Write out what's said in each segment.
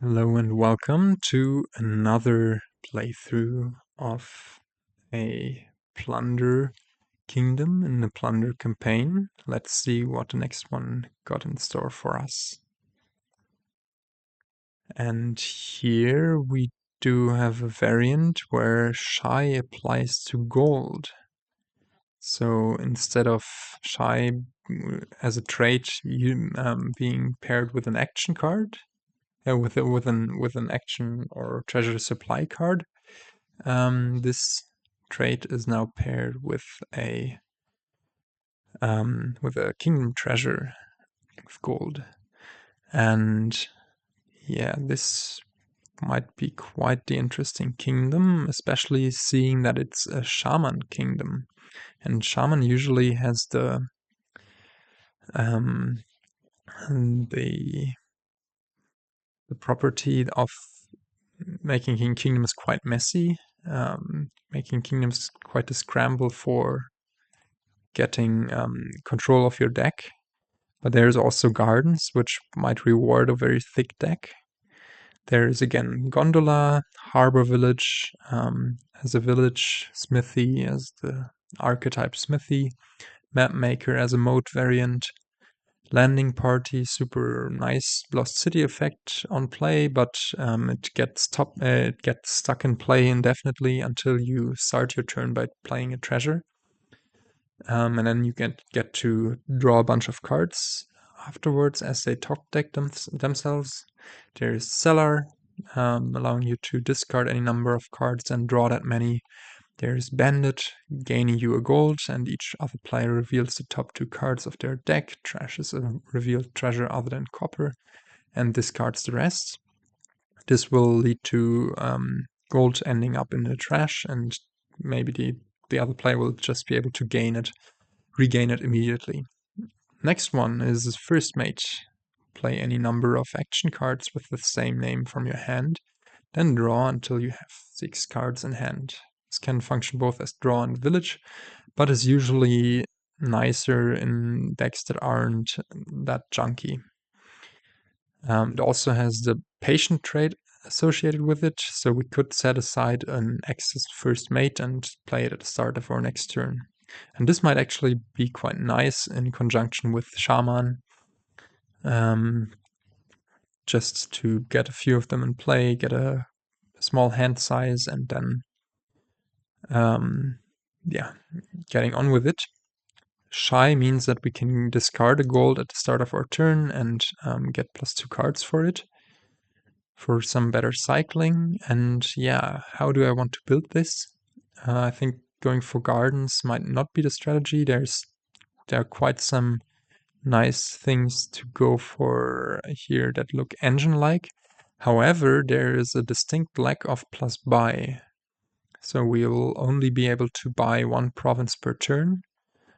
Hello and welcome to another playthrough of a Plunder kingdom in the Plunder campaign. Let's see what the next one got in store for us. And here we do have a variant where Shy applies to gold. So instead of Shy as a trait being paired with an action card, with an action or treasure supply card. This trait is now paired with a kingdom treasure of gold, and yeah, this might be quite the interesting kingdom, especially seeing that it's a shaman kingdom, and shaman usually has um, the property of making kingdoms quite messy, making kingdoms quite a scramble for getting control of your deck. But there's also gardens, which might reward a very thick deck. There's again Gondola, Harbor Village as a village, Smithy as the archetype Smithy, Map Maker as a mode variant, Landing Party, super nice Lost City effect on play, but it gets stuck in play indefinitely until you start your turn by playing a treasure. And then you get to draw a bunch of cards afterwards as they top deck themselves. There's Cellar, allowing you to discard any number of cards and draw that many. There's Bandit, gaining you a gold, and each other player reveals the top 2 cards of their deck, trashes a revealed treasure other than copper, and discards the rest. This will lead to gold ending up in the trash, and maybe the other player will just be able to regain it immediately. Next one is First Mate. Play any number of action cards with the same name from your hand, then draw until you have 6 cards in hand. This can function both as draw and village, but is usually nicer in decks that aren't that junky. It also has the patient trait associated with it, so we could set aside an excess First Mate and play it at the start of our next turn. And this might actually be quite nice in conjunction with Shaman, just to get a few of them in play, get a small hand size, and then getting on with it. Shy means that we can discard a gold at the start of our turn and get +2 cards for it for some better cycling. And yeah, how do I want to build this? I think going for gardens might not be the strategy. There are quite some nice things to go for here that look engine-like. However, there is a distinct lack of plus buy. So we will only be able to buy 1 province per turn.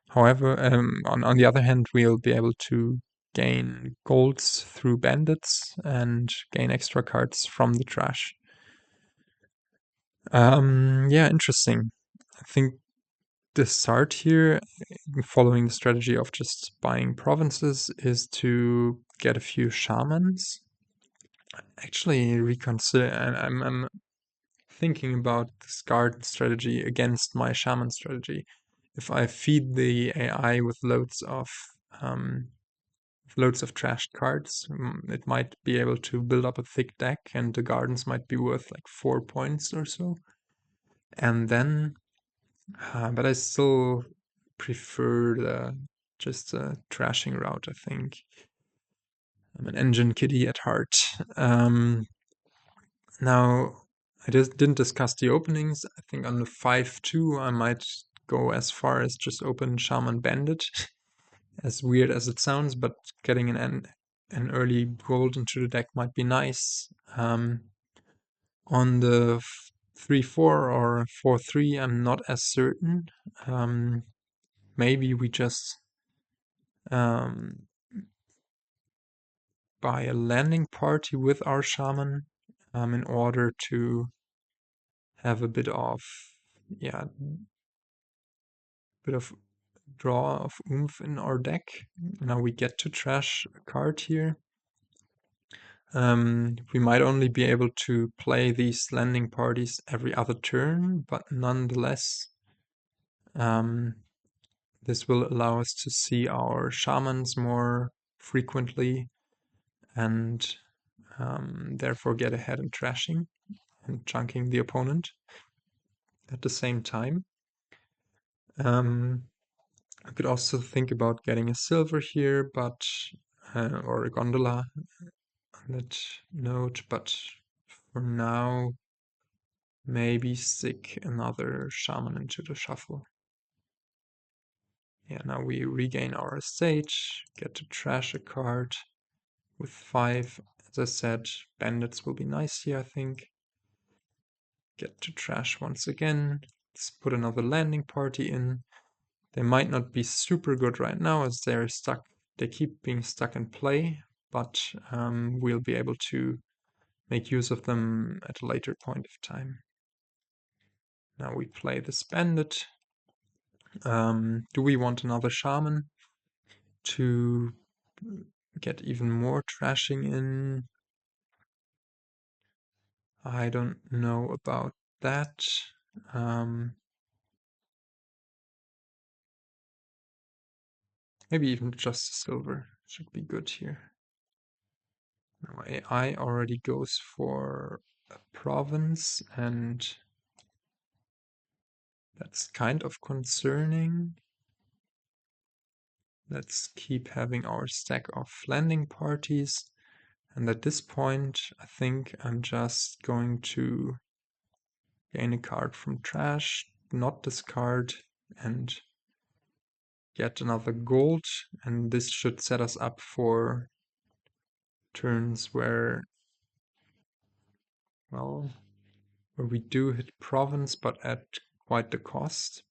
However, on the other hand, we'll be able to gain golds through bandits and gain extra cards from the trash. Yeah, interesting. I think the start here, following the strategy of just buying provinces, is to get a few shamans. Actually, reconsider. I'm thinking about this garden strategy against my shaman strategy. If I feed the AI with loads of trashed cards, it might be able to build up a thick deck, and the gardens might be worth like 4 points or so. And then, but I still prefer just a trashing route, I think. I'm an engine kiddie at heart. Now, I just didn't discuss the openings. I think on the 5-2, I might go as far as just open Shaman Bandit. As weird as it sounds, but getting an early gold into the deck might be nice. On the 3-4 or 4-3, I'm not as certain. Maybe we just um, buy a landing party with our shaman in order to have a bit of draw of oomph in our deck. Now we get to trash a card here. We might only be able to play these landing parties every other turn, but nonetheless, this will allow us to see our shamans more frequently and therefore get ahead in trashing and chunking the opponent at the same time. I could also think about getting a silver here, but or a gondola on that note, but for now, maybe stick another shaman into the shuffle. Yeah, now we regain our estate, get to trash a card with 5. As I said, bandits will be nice here, I think. Get to trash once again. Let's put another landing party in. They might not be super good right now as they're stuck. They keep being stuck in play, but we'll be able to make use of them at a later point of time. Now we play this bandit. Do we want another shaman to get even more trashing in? I don't know about that. Maybe even just silver should be good here. Now AI already goes for a province, and that's kind of concerning. Let's keep having our stack of landing parties. And at this point, I think I'm just going to gain a card from trash, not discard, and get another gold. And this should set us up for turns where, well, where we do hit province, but at quite the cost.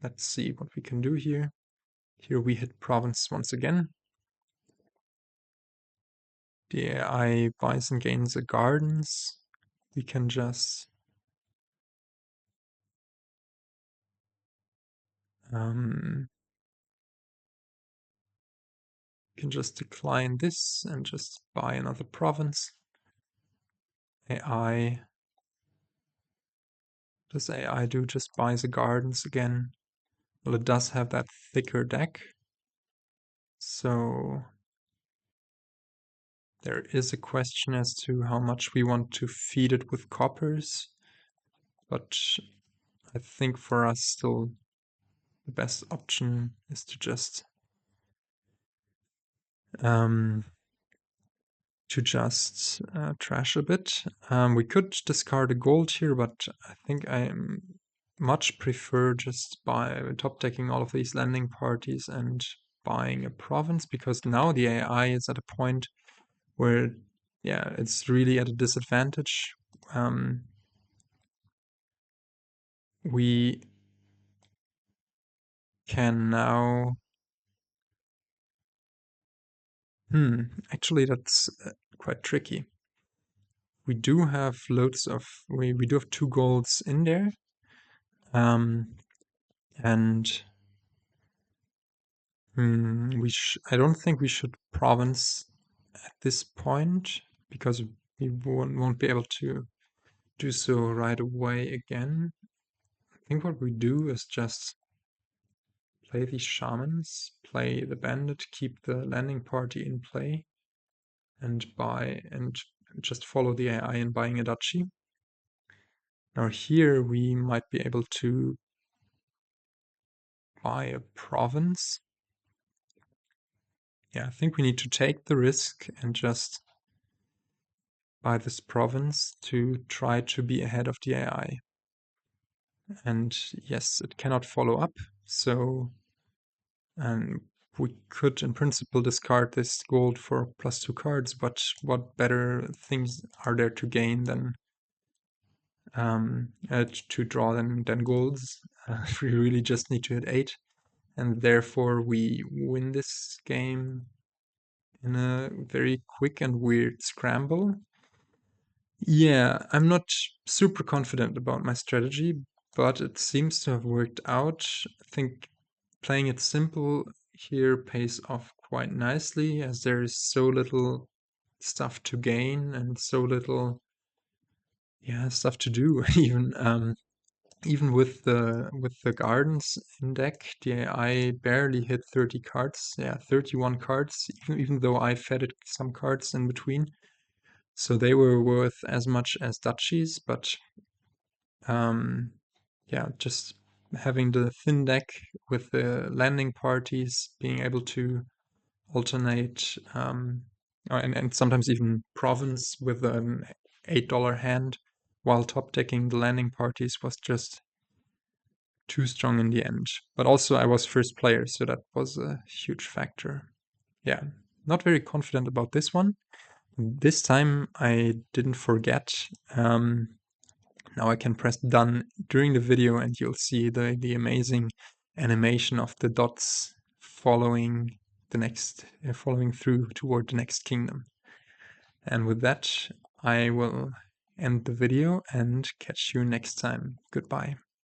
Let's see what we can do here. Here we hit province once again. The AI buys and gains the gardens. We can just decline this and just buy another province. AI. Does AI do just buy the gardens again? Well, it does have that thicker deck. So there is a question as to how much we want to feed it with coppers. But I think for us still the best option is to just trash a bit. We could discard a gold here, but I think I much prefer just top decking all of these landing parties and buying a province, because now the AI is at a point where, yeah, it's really at a disadvantage. We can now... actually that's quite tricky. We do have loads of... we do have 2 golds in there. And I don't think we should province at this point, because we won't be able to do so right away again. I think what we do is just play these shamans, play the bandit, keep the landing party in play, and just follow the AI in buying a duchy. Now here we might be able to buy a province. Yeah, I think we need to take the risk and just buy this province to try to be ahead of the AI. And yes, it cannot follow up, so we could in principle discard this gold for +2 cards, but what better things are there to gain than to draw than golds? We really just need to hit 8, and therefore we win this game in a very quick and weird scramble. Yeah, I'm not super confident about my strategy, but it seems to have worked out. I think playing it simple here pays off quite nicely, as there is so little stuff to gain and so little, yeah, stuff to do. Even with the gardens in deck, I barely hit 30 cards. Yeah, 31 cards, even though I fed it some cards in between. So they were worth as much as duchies, but yeah, just having the thin deck with the landing parties, being able to alternate, and sometimes even province with an $8 hand while top decking the landing parties was just too strong in the end. But also I was first player, so that was a huge factor. Yeah, not very confident about this one. This time I didn't forget. Now I can press done during the video and you'll see the amazing animation of the dots following the next, following through toward the next kingdom. And with that, I will end the video and catch you next time. Goodbye.